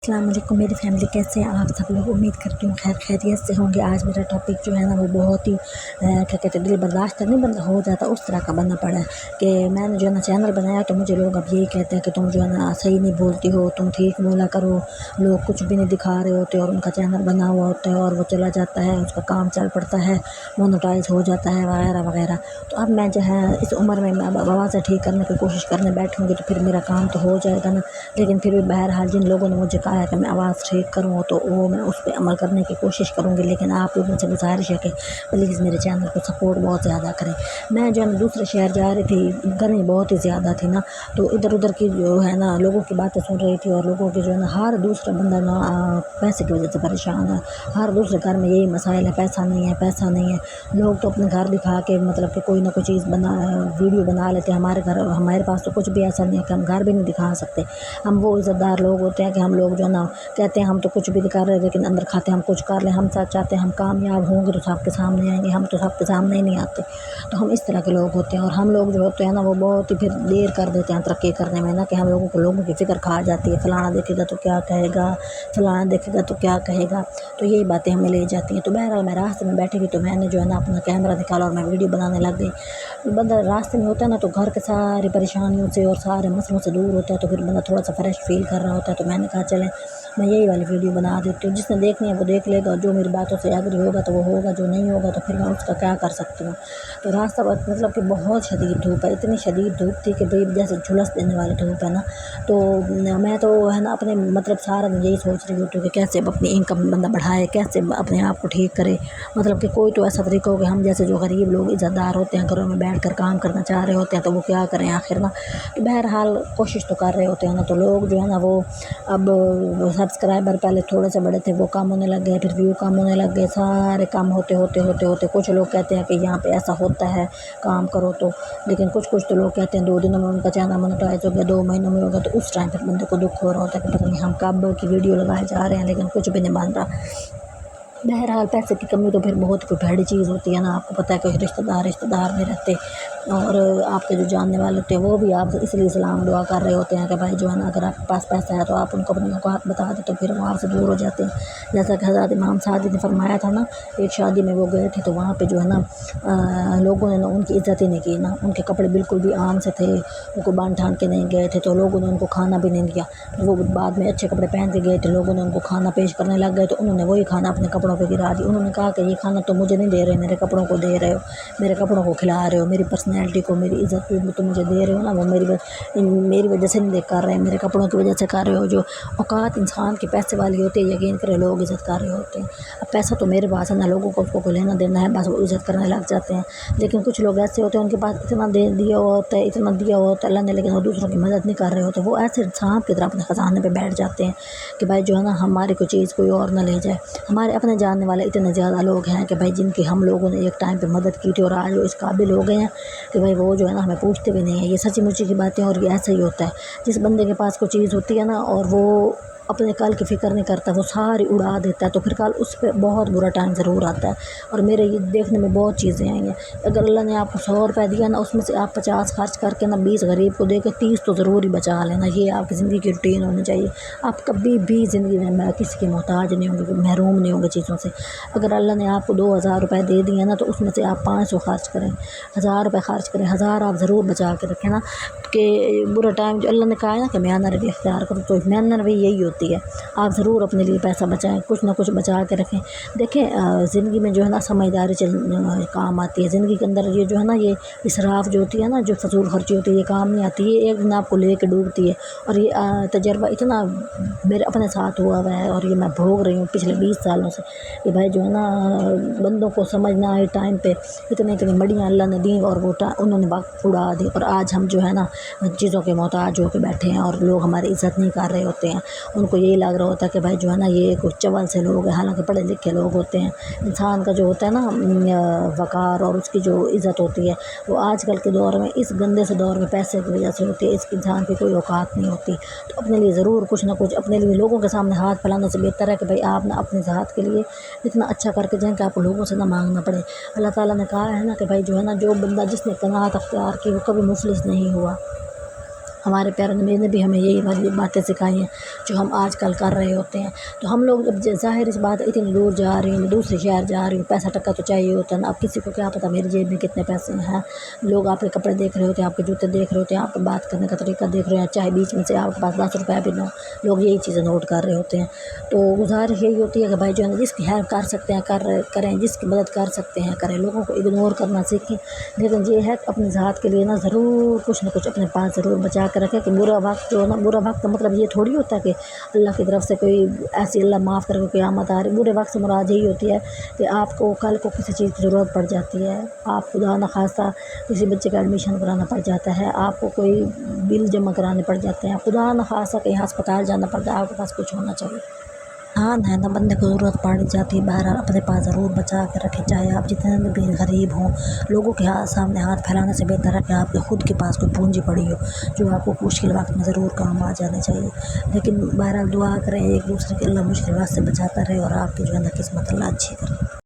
السلام علیکم میری فیملی، کیسے ہیں آپ سب لوگ؟ امید کرتی ہوں خیر خیریت سے ہوں گے۔ آج میرا ٹاپک جو ہے نا وہ بہت ہی کیا کہتے ہیں، دل برداشت نہیں بندہ ہو جاتا اس طرح کا بننا پڑا ہے کہ میں نے جو ہے نا چینل بنایا تو مجھے لوگ اب یہی کہتے ہیں کہ تم جو ہے نا صحیح نہیں بولتی ہو، تم ٹھیک بولا کرو، لوگ کچھ بھی نہیں دکھا رہے ہوتے اور ان کا چینل بنا ہوا ہوتا ہے اور وہ چلا جاتا ہے، اس کا کام چل پڑتا ہے، مونوٹائز ہو جاتا ہے وغیرہ وغیرہ۔ تو اب میں جو ہے اس عمر میں اب آوازیں ٹھیک کرنے کی کوشش کرنے بیٹھوں گی تو پھر میرا کام تو ہو جائے گا نا، لیکن پھر بھی بہرحال جن لوگوں نے مجھے کہا ہے کہ میں آواز ٹھیک کروں تو وہ میں اس پہ عمل کرنے کی کوشش کروں گی، لیکن آپ لوگوں سے گزارش ہے کہ پلیز میرے چینل کو سپورٹ بہت زیادہ کریں۔ میں جو ہے نا دوسرے شہر جا رہی تھی، گرمی بہت ہی زیادہ تھی نا، تو ادھر ادھر کی جو ہے نا لوگوں کی باتیں سن رہی تھی اور لوگوں کی جو ہے نا ہر دوسرا بندہ نا پیسے کی وجہ سے پریشان ہے، ہر دوسرے گھر میں یہی مسائل ہے، پیسہ نہیں ہے پیسہ نہیں ہے۔ لوگ تو اپنے گھر دکھا کے مطلب کہ کوئی نہ کوئی چیز ویڈیو بنا لیتے ہیں، ہمارے پاس تو کچھ بھی ایسا نہیں ہے کہ ہم گھر بھی نہیں دکھا سکتے۔ ہم وہ عزت دار لوگ ہوتے ہیں کہ ہم لوگ جو ہے نا کہتے ہیں ہم تو کچھ بھی کر رہے لیکن اندر کھاتے ہم کچھ کر لیں، ہم سچ چاہتے ہیں ہم کامیاب ہوں گے تو سب کے سامنے آئیں گے، ہم تو سب کے سامنے ہی نہیں آتے، تو ہم اس طرح کے لوگ ہوتے ہیں۔ اور ہم لوگ جو ہوتے ہیں نا وہ بہت ہی پھر دیر کر دیتے ہیں ترقی کرنے میں نا، کہ ہم لوگوں کی فکر کھا جاتی ہے، فلانا دیکھے گا تو کیا کہے گا، فلانا دیکھے گا تو کیا کہے گا، تو یہی باتیں ہمیں لے جاتی ہیں۔ تو بہرحال میں راستے میں بیٹھی گئی تو میں نے جو ہے نا اپنا کیمرہ نکالا اور میں ویڈیو بنانے لگ گئی۔ بندہ راستے میں ہوتا ہے نا تو گھر کے ساری پریشانیوں سے اور سارے مسئلوں سے دور ہوتا ہے تو پھر بندہ تھوڑا سا فریش فیل کر رہا ہوتا ہے، تو میں نے کہا چلیں میں یہی والی ویڈیو بنا دیتی ہوں، جس نے دیکھنی ہے وہ دیکھ لے گا، جو میری باتوں سے ایگری ہوگا تو وہ ہوگا، جو نہیں ہوگا تو پھر میں اس کا کیا کر سکتی ہوں۔ تو راستہ مطلب کہ بہت شدید دھوپ ہے، اتنی شدید دھوپ تھی کہ بھئی جیسے جھلس دینے والی دھوپ ہے نا، تو میں تو ہے نا اپنے مطلب سارا دن یہی سوچ رہی ہوتی ہوں کہ کیسے اپنی انکم بندہ بڑھائے، کیسے اپنے آپ کو ٹھیک کرے، مطلب کہ کوئی تو ایسا طریقہ ہو کہ ہم جیسے جو غریب لوگ عزت دار ہوتے ہیں گھروں میں بیٹھ کر کام کرنا چاہ رہے ہوتے ہیں تو وہ کیا کریں آخر نا۔ تو بہرحال کوشش تو کر رہے ہوتے ہیں نا، تو لوگ جو ہے نا وہ اب سبسکرائبر پہلے تھوڑے سے بڑے تھے وہ کم ہونے لگ گئے، پھر ویو کم ہونے لگ گئے، سارے کم ہوتے کچھ لوگ کہتے ہیں کہ یہاں پہ ایسا ہوتا ہے کام کرو تو، لیکن کچھ تو لوگ کہتے ہیں 2 دنوں میں ان کا چینل مونیٹائز ہو گیا، 2 مہینوں میں ہوگا، تو اس ٹائم پھر بندے کو دکھ ہو رہا ہوتا ہے کہ پتہ نہیں ہم کب کی ویڈیو لگائے جا رہے ہیں لیکن کچھ بھی نہیں بن رہا۔ بہرحال پیسے کی کمی تو پھر بہت کوئی بھاری چیز ہوتی ہے نا، آپ کو پتہ ہے کہ رشتہ دار میں رہتے اور آپ کے جو جاننے والے ہوتے ہیں وہ بھی آپ اس لیے سلام دعا کر رہے ہوتے ہیں کہ بھائی جو ہے نا اگر آپ کے پاس پیسہ ہے تو آپ ان کو اپنی اوقات بتا دیں تو پھر وہ آپ سے دور ہو جاتے ہیں۔ جیسا کہ حضرت امام صادق نے فرمایا تھا نا، ایک شادی میں وہ گئے تھے تو وہاں پہ جو ہے نا لوگوں نے ان کی عزت ہی نہیں کی نا، ان کے کپڑے بالکل بھی عام سے تھے، ان کو باندھ ٹھان کے نہیں گئے تھے تو لوگوں نے ان کو کھانا بھی نہیں دیا، وہ بعد میں اچھے کپڑے پہن کے گئے تھے، لوگوں نے ان کو کھانا پیش کرنے لگ گئے تو انہوں نے وہی کھانا اپنے کپڑوں پہ گرا دی۔ انہوں نے کہا کہ یہ کھانا تو مجھے نہیں دے رہے، میرے کپڑوں کو دے رہے ہو، میرے کپڑوں کو کھلا رہے ہو، میری پرسنالٹی کو، میری عزت کو تو مجھے دے رہے ہو نا، وہ میری وجہ سے نہیں کر رہے ہیں، میرے کپڑوں کی وجہ سے کر رہے ہو۔ جو اوقات انسان کے پیسے والی ہوتی ہے یقین کرے لوگ عزت کر رہے ہوتے ہیں۔ اب پیسہ تو میرے پاس ہے نا، لوگوں کو اس کو لینا دینا ہے، بس وہ عزت کرنے لگ جاتے ہیں، لیکن کچھ لوگ ایسے ہوتے ہیں ان کے پاس اتنا دیا ہوا ہوتا ہے، اتنا دیا ہوا ہوتا ہے اللہ نے، لیکن وہ دوسروں کی مدد نہیں کر رہے ہوتے، وہ ایسے سانپ کی طرح اپنے خزانے پہ بیٹھ جاتے ہیں کہ بھائی جو ہے نا ہماری کوئی چیز کوئی اور نہ لے جائے۔ ہمارے اپنے جاننے والے اتنے زیادہ لوگ ہیں کہ بھائی جن کی ہم لوگوں نے ایک ٹائم پہ مدد کی تھی اور آج وہ اس قابل ہو گئے ہیں کہ بھائی وہ جو ہے نا ہمیں پوچھتے بھی نہیں ہیں، یہ سچی مچی کی باتیں، اور یہ ایسا ہی ہوتا ہے جس بندے کے پاس کوئی چیز ہوتی ہے نا اور وہ اپنے کل کی فکر نہیں کرتا، وہ ساری اڑا دیتا ہے تو پھر کل اس پہ بہت برا ٹائم ضرور آتا ہے۔ اور میرے یہ دیکھنے میں بہت چیزیں آئی ہیں، اگر اللہ نے آپ کو 100 روپے دیا نا اس میں سے آپ 50 خرچ کر کے نا 20 غریب کو دے کے 30 تو ضرور ہی بچا لینا، یہ آپ کی زندگی کی روٹین ہونی چاہیے۔ آپ کبھی بھی زندگی میں کسی کے محتاج نہیں ہوں گے، محروم نہیں ہوں گے چیزوں سے۔ اگر اللہ نے آپ کو 2000 روپے دے دیے نا تو اس میں سے آپ 500 خرچ کریں، 1000 روپے خرچ کریں، 1000 آپ ضرور بچا کے رکھیں نا، کہ برا ٹائم جو اللہ نے کہا ہے نا کہ میانہ روی اختیار کرو، تو میانہ روی یہی ہوتی ہے، آپ ضرور اپنے لیے پیسہ بچائیں، کچھ نہ کچھ بچا کے رکھیں۔ دیکھیں زندگی میں جو ہے نا سمجھداری کام آتی ہے، زندگی کے اندر یہ جو ہے نا یہ اسراف جو ہوتی ہے نا، جو فضول خرچی ہوتی ہے یہ کام نہیں آتی، یہ ایک دن آپ کو لے کے ڈوبتی ہے۔ اور یہ تجربہ اتنا میرے اپنے ساتھ ہوا ہے اور یہ میں بھوگ رہی ہوں پچھلے 20 سالوں سے کہ بھائی جو ہے نا بندوں کو سمجھنا ہے ٹائم پہ اتنی مڑیاں اللہ نے دیں اور وہ انہوں نے وقت اڑا دی، اور آج ہم جو ہے نا چیزوں کے محتاج ہو کے بیٹھے ہیں اور لوگ ہماری عزت نہیں کر رہے ہوتے ہیں، ان کو یہی لگ رہا ہوتا ہے کہ بھائی جو ہے نا یہ کچھ چول سے لوگ ہیں، حالانکہ پڑھے لکھے لوگ ہوتے ہیں۔ انسان کا جو ہوتا ہے نا وقار اور اس کی جو عزت ہوتی ہے وہ آج کل کے دور میں اس گندے سے دور میں پیسے کی وجہ سے ہوتی ہے، اس انسان کی کوئی اوقات نہیں ہوتی۔ تو اپنے لیے ضرور کچھ نہ کچھ، اپنے لیے لوگوں کے سامنے ہاتھ پھیلانے سے بہتر ہے کہ بھائی آپ نہ اپنے ذات کے لیے اتنا اچھا کر کے جائیں کہ آپ کو لوگوں سے نہ مانگنا پڑے۔ اللہ تعالیٰ نے کہا ہے نا کہ بھائی جو ہے نا جو بندہ جس نے قناعت اختیار کی وہ کبھی مفلس نہیں ہوا۔ ہمارے پیارے نبی نے بھی ہمیں یہی والی باتیں سکھائی ہیں جو ہم آج کل کر رہے ہوتے ہیں۔ تو ہم لوگ جب ظاہر اس بات اتنی دور جا رہی ہوں، دوسرے شہر جا رہی ہوں، پیسہ ٹکا تو چاہیے ہوتا ہے نا۔ اب کسی کو کیا پتہ میری جیب میں کتنے پیسے ہیں، لوگ آپ کے کپڑے دیکھ رہے ہوتے ہیں، آپ کے جوتے دیکھ رہے ہوتے ہیں، آپ کے بات کرنے کا طریقہ دیکھ رہے ہیں، چاہے بیچ میں سے آپ کے پاس 10 روپے بھی نہ ہو، لوگ یہی چیزیں نوٹ کر رہے ہوتے ہیں۔ تو گزارش یہی ہوتی ہے کہ بھائی جو ہے نا جس کی ہیلپ کر سکتے ہیں کریں، جس کی مدد کر سکتے ہیں کریں، لوگوں کو اگنور کرنا سیکھیں۔ لیکن یہ ہے کہ اپنی ذات کے لیے نا ضرور کچھ نہ کچھ اپنے پاس ضرور بچا کے رکھیں کہ برا وقت جو ہے نا، برا وقت کا مطلب یہ تھوڑی ہوتا ہے کہ اللہ کی طرف سے کوئی ایسی اللہ معاف کر کے قیامت آ رہی۔ برے وقت سے مراد یہی ہوتی ہے کہ آپ کو کل کو کسی چیز کی ضرورت پڑ جاتی ہے، آپ خدا نخواستہ کسی بچے کا ایڈمیشن کرانا پڑ جاتا ہے، آپ کو کوئی بل جمع کرانے پڑ جاتے ہیں، خدا نخواستہ کہیں ہسپتال جانا پڑتا ہے، آپ کے پاس کچھ ہونا چاہیے۔ ہاں ہے نا، بندے کو ضرورت پڑ جاتی ہے، بہرحال اپنے پاس ضرور بچا کے رکھے، چاہے آپ جتنے بھی غریب ہوں۔ لوگوں کے سامنے ہاتھ پھیلانے سے بہتر ہے کہ آپ کے خود کے پاس کوئی پونجی پڑی ہو جو آپ کو مشکل وقت میں ضرور کام آ جانا چاہیے۔ لیکن بہرحال دعا کریں ایک دوسرے کے، اللہ مشکل وقت سے بچاتا رہے اور آپ کی جو ہے نا قسمت اللہ اچھی کرے۔